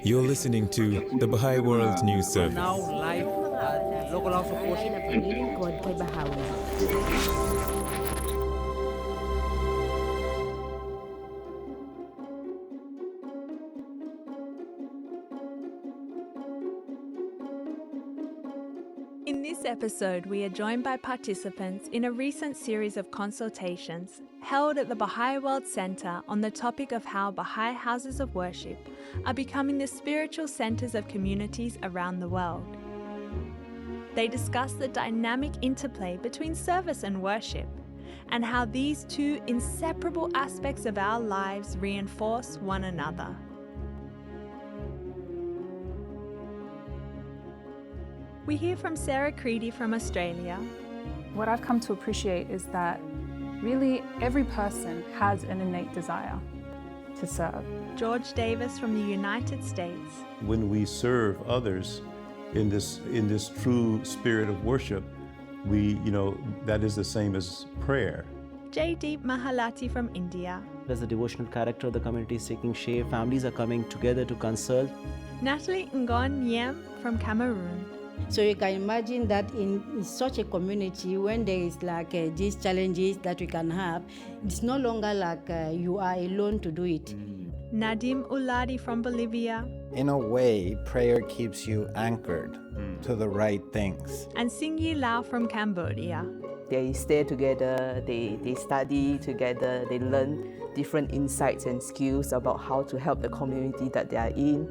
You're listening to the Baha'i World News Service. Now live at local house of worship. Pagpililing kay Bahawi. In this episode, we are joined by participants in a recent series of consultations held at the Baha'i World Centre on the topic of how Baha'i houses of worship are becoming the spiritual centres of communities around the world. They discuss the dynamic interplay between service and worship and how these two inseparable aspects of our lives reinforce one another. We hear from Sarah Creedy from Australia. What I've come to appreciate is that really every person has an innate desire to serve. George Davis from the United States. When we serve others in this true spirit of worship, that is the same as prayer. Jaydeep Mahalati from India. As the devotional character of the community is taking shape, families are coming together to consult. Natalie Ngon Nyem from Cameroon. So you can imagine that in such a community, when there is like these challenges that we can have, it's no longer like you are alone to do it. Nadim Uladi from Bolivia. In a way, prayer keeps you anchored to the right things. And Singyi Lau from Cambodia. They stay together, they study together, they learn different insights and skills about how to help the community that they are in.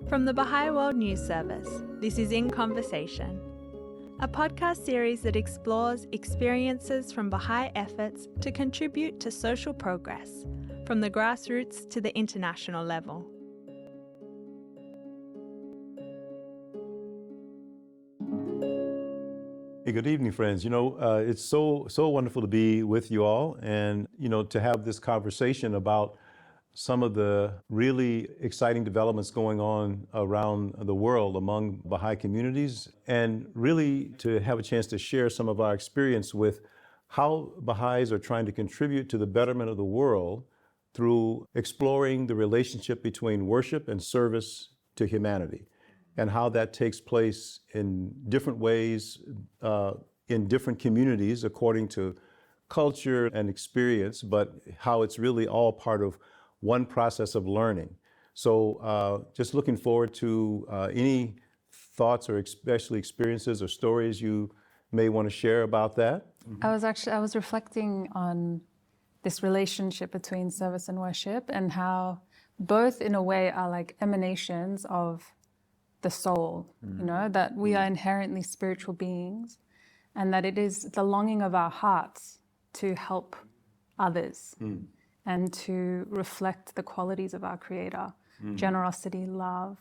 From the Baha'i World News Service, this is In Conversation, a podcast series that explores experiences from Baha'i efforts to contribute to social progress, from the grassroots to the international level. Hey, good evening, friends. It's so wonderful to be with you all and, to have this conversation about some of the really exciting developments going on around the world among Baha'i communities, and really to have a chance to share some of our experience with how Baha'is are trying to contribute to the betterment of the world through exploring the relationship between worship and service to humanity, and how that takes place in different ways in different communities according to culture and experience, but how it's really all part of one process of learning. So just looking forward to any thoughts or especially experiences or stories you may want to share about that. I was reflecting on this relationship between service and worship and how both in a way are like emanations of the soul, that we are inherently spiritual beings and that it is the longing of our hearts to help others. And to reflect the qualities of our Creator, generosity, love,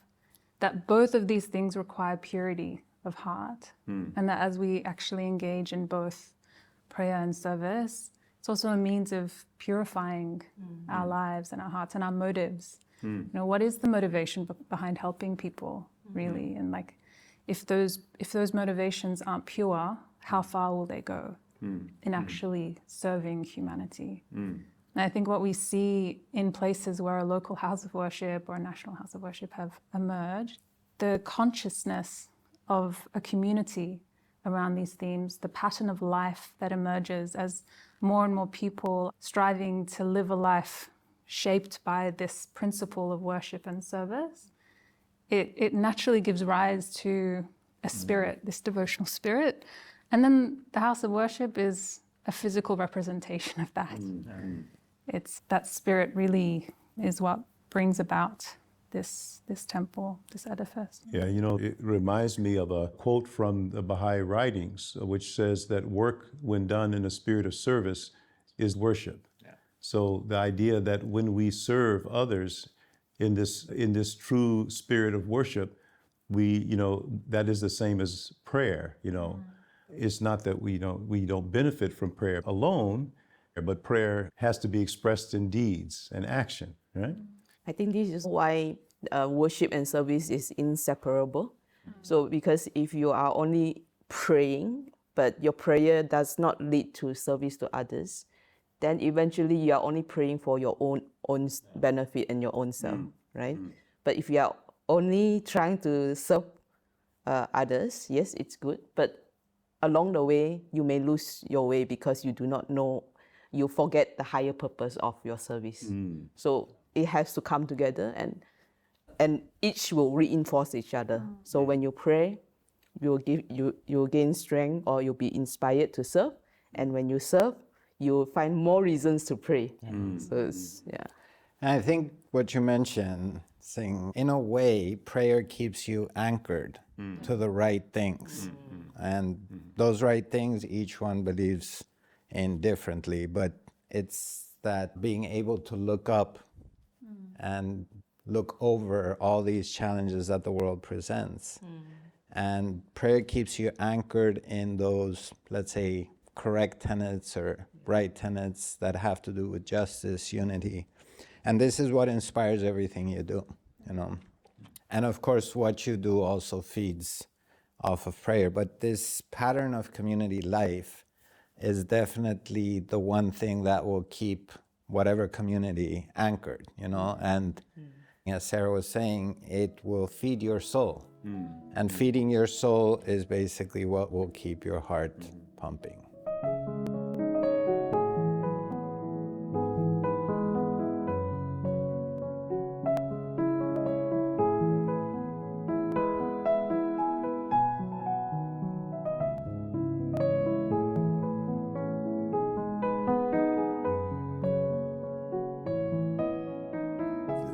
that both of these things require purity of heart. And that as we actually engage in both prayer and service, it's also a means of purifying our lives and our hearts and our motives. What is the motivation behind helping people, really? And like, if those motivations aren't pure, how far will they go in actually serving humanity? And I think what we see in places where a local house of worship or a national house of worship have emerged, the consciousness of a community around these themes, the pattern of life that emerges as more and more people striving to live a life shaped by this principle of worship and service, it naturally gives rise to a spirit, this devotional spirit. And then the house of worship is a physical representation of that. It's that spirit really is what brings about this temple, this edifice. Yeah, it reminds me of a quote from the Baha'i writings, which says that work, when done in a spirit of service, is worship. Yeah. So the idea that when we serve others in this true spirit of worship, that is the same as prayer. It's not that we don't benefit from prayer alone, but prayer has to be expressed in deeds and action, right? I think this is why worship and service is inseparable. So because if you are only praying, but your prayer does not lead to service to others, then eventually you are only praying for your own benefit and your own self, right? But if you are only trying to serve others, yes, it's good. But along the way, you may lose your way because you do not know, you forget the higher purpose of your service. So it has to come together, and each will reinforce each other. So when you pray, you'll gain strength, or you'll be inspired to serve. And when you serve, you'll find more reasons to pray. So it's, yeah. And I think what you mentioned, saying, in a way, prayer keeps you anchored to the right things. And those right things, each one believes in differently, but it's that being able to look up and look over all these challenges that the world presents. And prayer keeps you anchored in those, let's say, correct tenets or right tenets that have to do with justice, unity. And this is what inspires everything you do, you know. And of course, what you do also feeds off of prayer. But this pattern of community life is definitely the one thing that will keep whatever community anchored, you know. And as Sarah was saying, it will feed your soul. And feeding your soul is basically what will keep your heart pumping.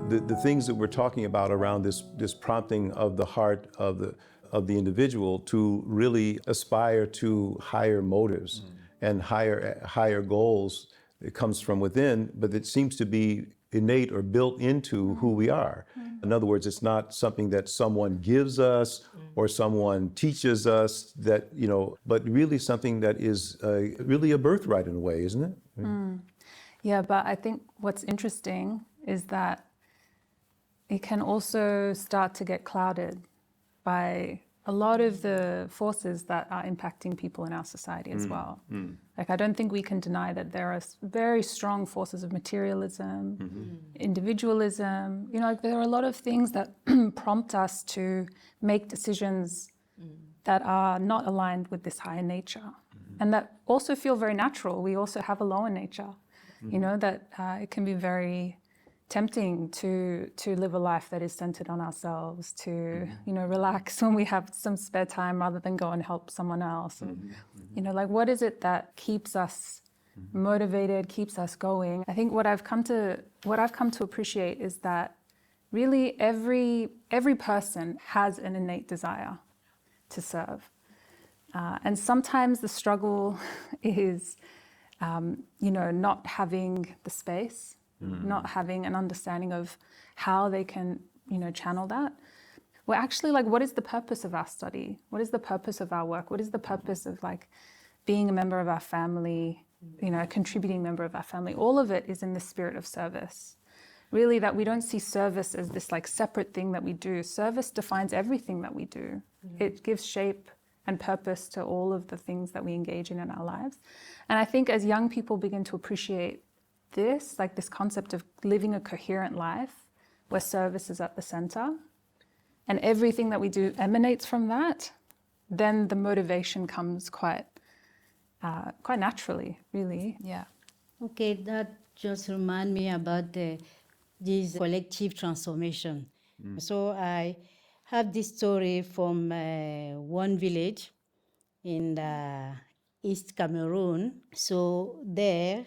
The things that we're talking about around this prompting of the heart of the individual to really aspire to higher motives and higher goals, it comes from within, but it seems to be innate or built into who we are. In other words, it's not something that someone gives us or someone teaches us, that, you know, but really something that is really a birthright in a way, isn't it? Yeah, but I think what's interesting is that it can also start to get clouded by a lot of the forces that are impacting people in our society as well. Like, I don't think we can deny that there are very strong forces of materialism, individualism. You know, like, there are a lot of things that prompt us to make decisions that are not aligned with this higher nature, and that also feel very natural. We also have a lower nature, you know, that it can be very tempting to live a life that is centered on ourselves, to, you know, relax when we have some spare time rather than go and help someone else. And, you know, like, what is it that keeps us motivated, keeps us going? I think what I've come to appreciate is that really every person has an innate desire to serve. And sometimes the struggle is, you know, not having the space, not having an understanding of how they can, you know, channel that. We're actually like, what is the purpose of our study? What is the purpose of our work? What is the purpose of, like, being a member of our family, you know, a contributing member of our family? All of it is in the spirit of service. Really, that we don't see service as this, like, separate thing that we do. Service defines everything that we do. It gives shape and purpose to all of the things that we engage in our lives. And I think as young people begin to appreciate this, like, this concept of living a coherent life where service is at the center and everything that we do emanates from that, then the motivation comes quite naturally, really. Yeah. Okay, that just remind me about this collective transformation. So I have this story from one village in the East Cameroon. So there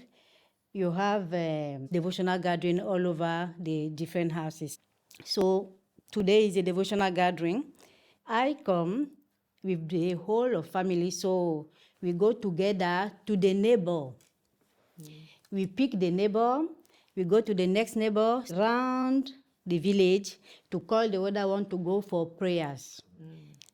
you have a devotional gathering all over the different houses. So today is a devotional gathering. I come with the whole of family, so we go together to the neighbor. We pick the neighbor, we go to the next neighbor, round the village to call the other one to go for prayers.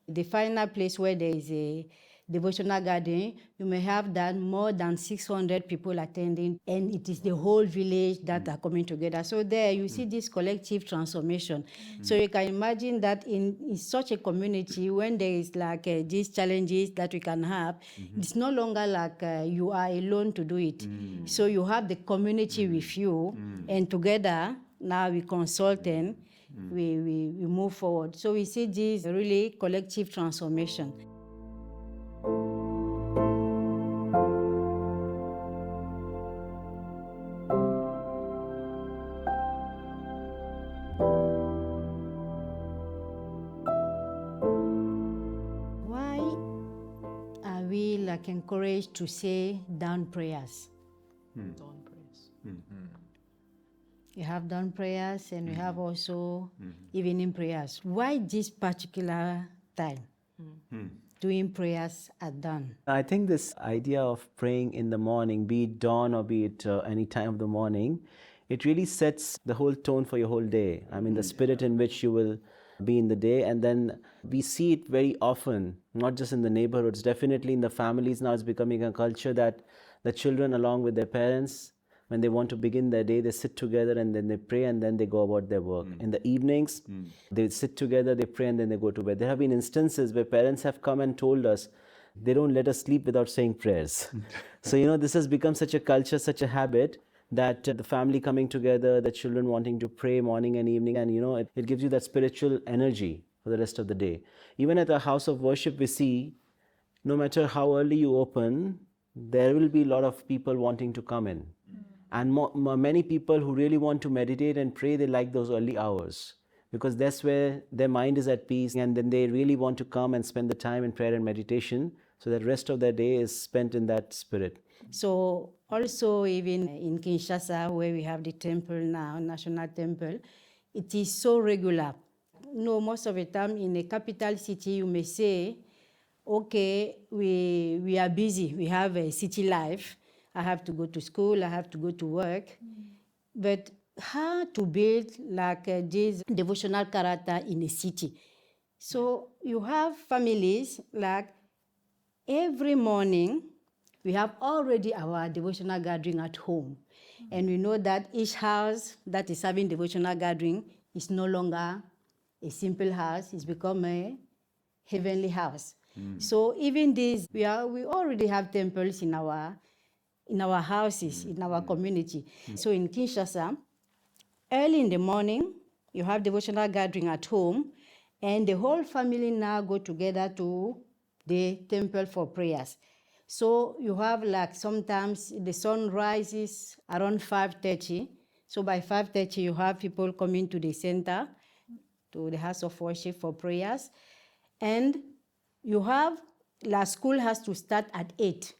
The final place where there is a devotional gathering, you may have that more than 600 people attending, and it is the whole village that are coming together. So there you see this collective transformation. So you can imagine that in such a community, when there is like these challenges that we can have, it's no longer like you are alone to do it. So you have the community with you, and together now we consult and we move forward. So we see this really collective transformation. Why are we like encouraged to say dawn prayers? Dawn prayers. You have dawn prayers and we have also evening prayers. Why this particular time? Doing prayers at dawn. I think this idea of praying in the morning, be it dawn or be it any time of the morning, it really sets the whole tone for your whole day. I mean, the spirit in which you will be in the day. And then we see it very often, not just in the neighborhoods, definitely in the families. Now it's becoming a culture that the children, along with their parents, when they want to begin their day, they sit together and then they pray and then they go about their work. In the evenings, they sit together, they pray and then they go to bed. There have been instances where parents have come and told us they don't let us sleep without saying prayers. So, this has become such a culture, such a habit that the family coming together, the children wanting to pray morning and evening, and it gives you that spiritual energy for the rest of the day. Even at a house of worship, we see no matter how early you open, there will be a lot of people wanting to come in. And many people who really want to meditate and pray, they like those early hours because that's where their mind is at peace, and then they really want to come and spend the time in prayer and meditation so that rest of their day is spent in that spirit. So also even in Kinshasa, where we have the temple now, National Temple, it is so regular. Most of the time in a capital city, you may say, okay, we are busy, we have a city life, I have to go to school, I have to go to work. But how to build like this devotional character in a city? So you have families like every morning, we have already our devotional gathering at home. And we know that each house that is having devotional gathering is no longer a simple house, it's become a heavenly house. So even this, we already have temples in our houses, in our community. So in Kinshasa, early in the morning, you have devotional gathering at home, and the whole family now go together to the temple for prayers. So you have like sometimes the sun rises around 5:30. So by 5:30, you have people coming to the center, to the house of worship for prayers. And you have, school has to start at 8.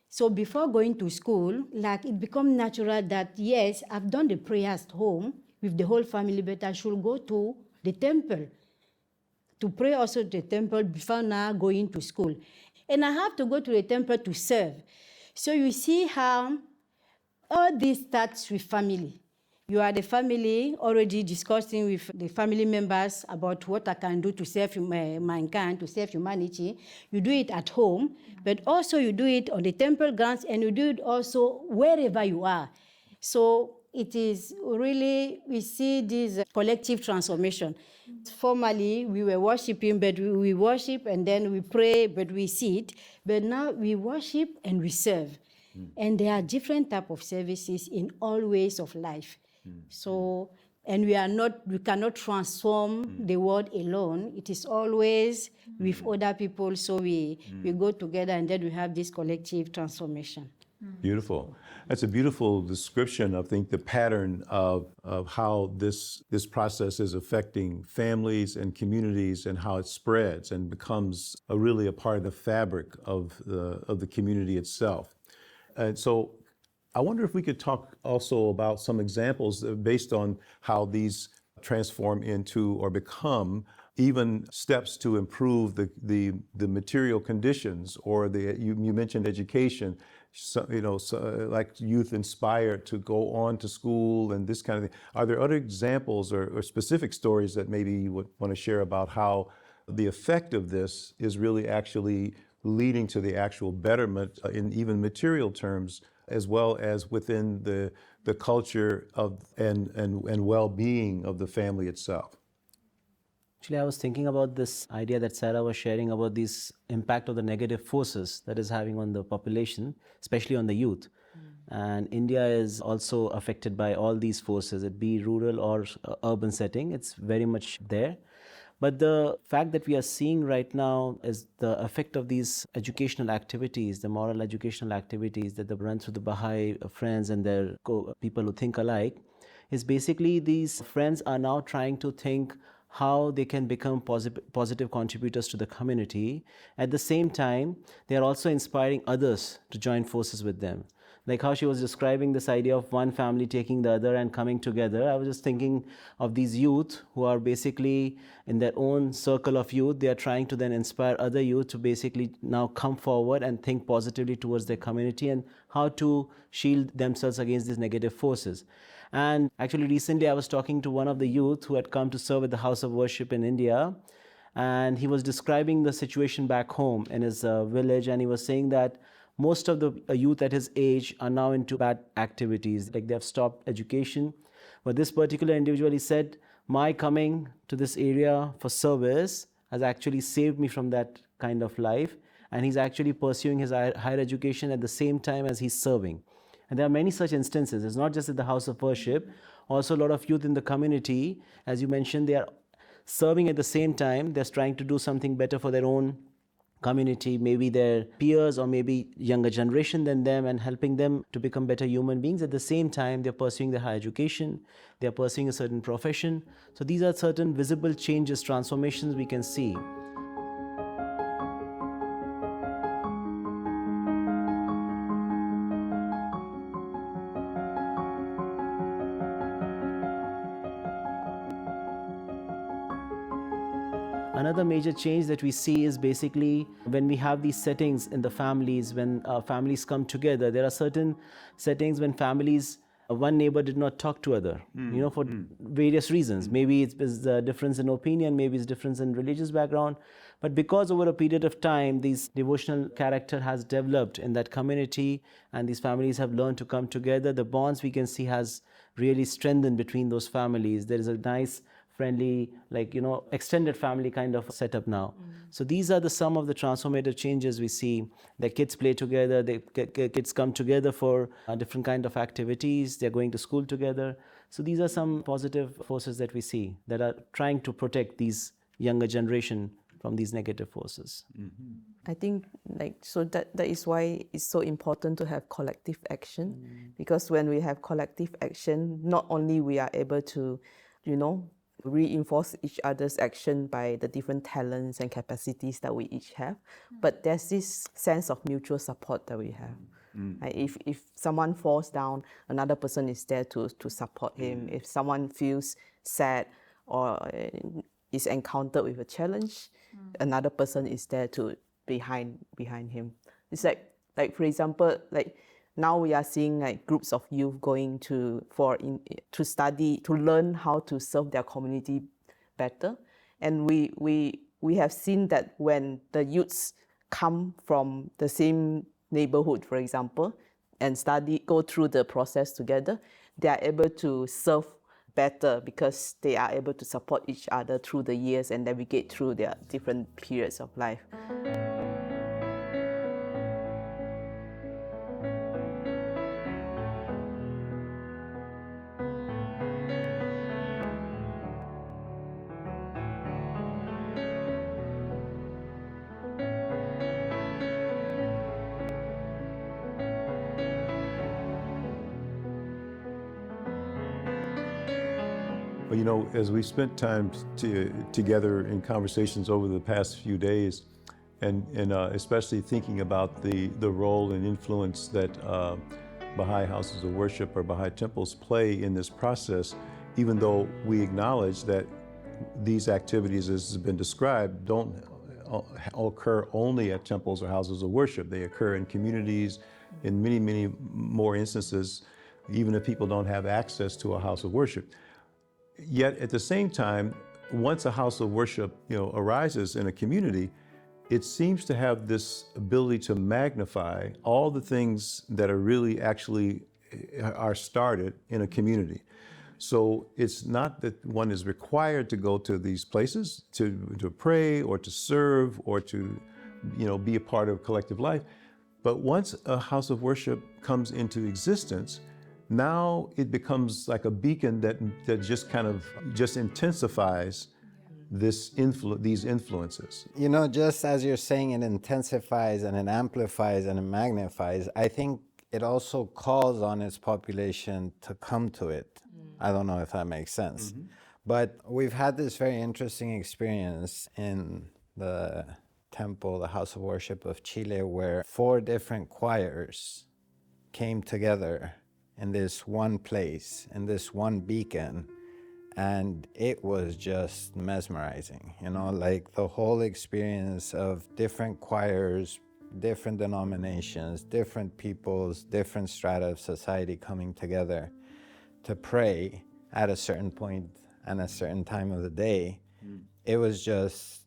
So before going to school, like it becomes natural that, yes, I've done the prayers at home with the whole family, but I should go to the temple to pray also to the temple before now going to school. And I have to go to the temple to serve. So you see how all this starts with family. You are the family already discussing with the family members about what I can do to serve mankind, to serve humanity. You do it at home, but also you do it on the temple grounds, and you do it also wherever you are. So it is really, we see this collective transformation. Formerly, we were worshiping, but we worship and then we pray, but we sit. But now we worship and we serve. And there are different types of services in all ways of life. So, and we cannot transform the world alone. It is always with other people. So we go together and then we have this collective transformation. Beautiful. That's a beautiful description, I think, the pattern of how this process is affecting families and communities and how it spreads and becomes really a part of the fabric of the community itself. And so I wonder if we could talk also about some examples based on how these transform into or become even steps to improve the material conditions, or you mentioned education. So, like youth inspired to go on to school and this kind of thing. Are there other examples or specific stories that maybe you would want to share about how the effect of this is really actually leading to the actual betterment in even material terms, as well as within the culture of and well-being of the family itself. Actually, I was thinking about this idea that Sarah was sharing about this impact of the negative forces that is having on the population, especially on the youth. And India is also affected by all these forces, it be rural or urban setting, it's very much there. But the fact that we are seeing right now is the effect of these educational activities, the moral educational activities that they run through the Baha'i friends and their people who think alike, is basically these friends are now trying to think how they can become positive contributors to the community. At the same time, they are also inspiring others to join forces with them. Like how she was describing this idea of one family taking the other and coming together. I was just thinking of these youth who are basically in their own circle of youth. They are trying to then inspire other youth to basically now come forward and think positively towards their community and how to shield themselves against these negative forces. And actually recently I was talking to one of the youth who had come to serve at the House of Worship in India, and he was describing the situation back home in his village, and he was saying that most of the youth at his age are now into bad activities, like they have stopped education. But this particular individual, he said, my coming to this area for service has actually saved me from that kind of life, and he's actually pursuing his higher education at the same time as he's serving. And there are many such instances. It's not just at the House of Worship, also a lot of youth in the community, as you mentioned, they are serving at the same time. They're trying to do something better for their own community, maybe their peers or maybe younger generation than them, and helping them to become better human beings. At the same time, they're pursuing their higher education, they're pursuing a certain profession. So these are certain visible changes, transformations we can see. Another major change that we see is basically when we have these settings in the families, when families come together, there are certain settings when families, one neighbor did not talk to other, for various reasons. Maybe it's a difference in opinion, maybe it's difference in religious background. But because over a period of time, this devotional character has developed in that community and these families have learned to come together, the bonds we can see has really strengthened between those families. There is a nice friendly, extended family kind of setup now. So these are some of the transformative changes we see. The kids play together, kids come together for different kind of activities, they're going to school together. So these are some positive forces that we see that are trying to protect these younger generation from these negative forces. I think that is why it's so important to have collective action, because when we have collective action, not only we are able to, reinforce each other's action by the different talents and capacities that we each have, but there's this sense of mutual support that we have. If someone falls down, another person is there to support him. If someone feels sad or is encountered with a challenge, another person is there to behind him. It's like for example, now we are seeing groups of youth going to study, to learn how to serve their community better. And we have seen that when the youths come from the same neighborhood, for example, and go through the process together, they are able to serve better because they are able to support each other through the years and navigate through their different periods of life. Well, as we spent time together in conversations over the past few days, and especially thinking about the role and influence that Baha'i houses of worship or Baha'i temples play in this process, even though we acknowledge that these activities, as has been described, don't occur only at temples or houses of worship. They occur in communities, in many, many more instances, even if people don't have access to a house of worship. Yet at the same time, once a house of worship arises in a community, it seems to have this ability to magnify all the things that are really actually are started in a community. So it's not that one is required to go to these places to pray or to serve or to, be a part of collective life. But once a house of worship comes into existence, now it becomes like a beacon that just kind of just intensifies these influences. Just as you're saying, it intensifies and it amplifies and it magnifies, I think it also calls on its population to come to it. I don't know if that makes sense. But we've had this very interesting experience in the temple, the House of Worship of Chile, where 4 different choirs came together in this one place, in this one beacon, and it was just mesmerizing, like the whole experience of different choirs, different denominations, different peoples, different strata of society coming together to pray at a certain point and a certain time of the day. It was just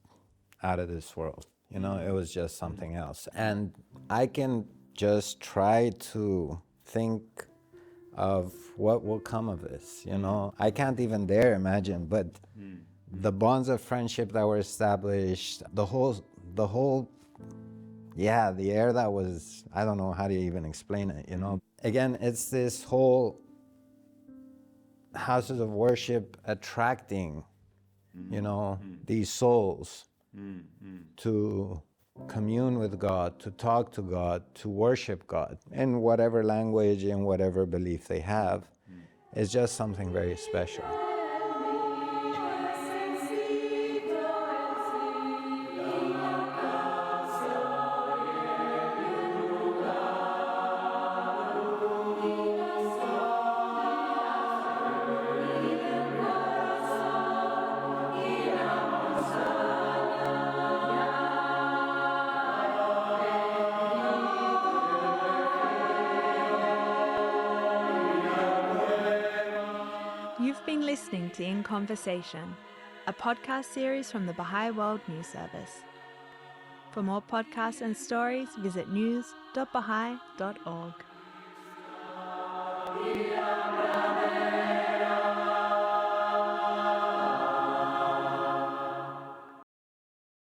out of this world, it was just something else. And I can just try to think of what will come of this, I can't even dare imagine, but the bonds of friendship that were established, the air that was, I don't know how to even explain it, Again, it's this whole houses of worship attracting, these souls to commune with God, to talk to God, to worship God in whatever language, in whatever belief they have. It's just something very special. You've been listening to In Conversation, a podcast series from the Baha'i World News Service. For more podcasts and stories, visit news.baha'i.org.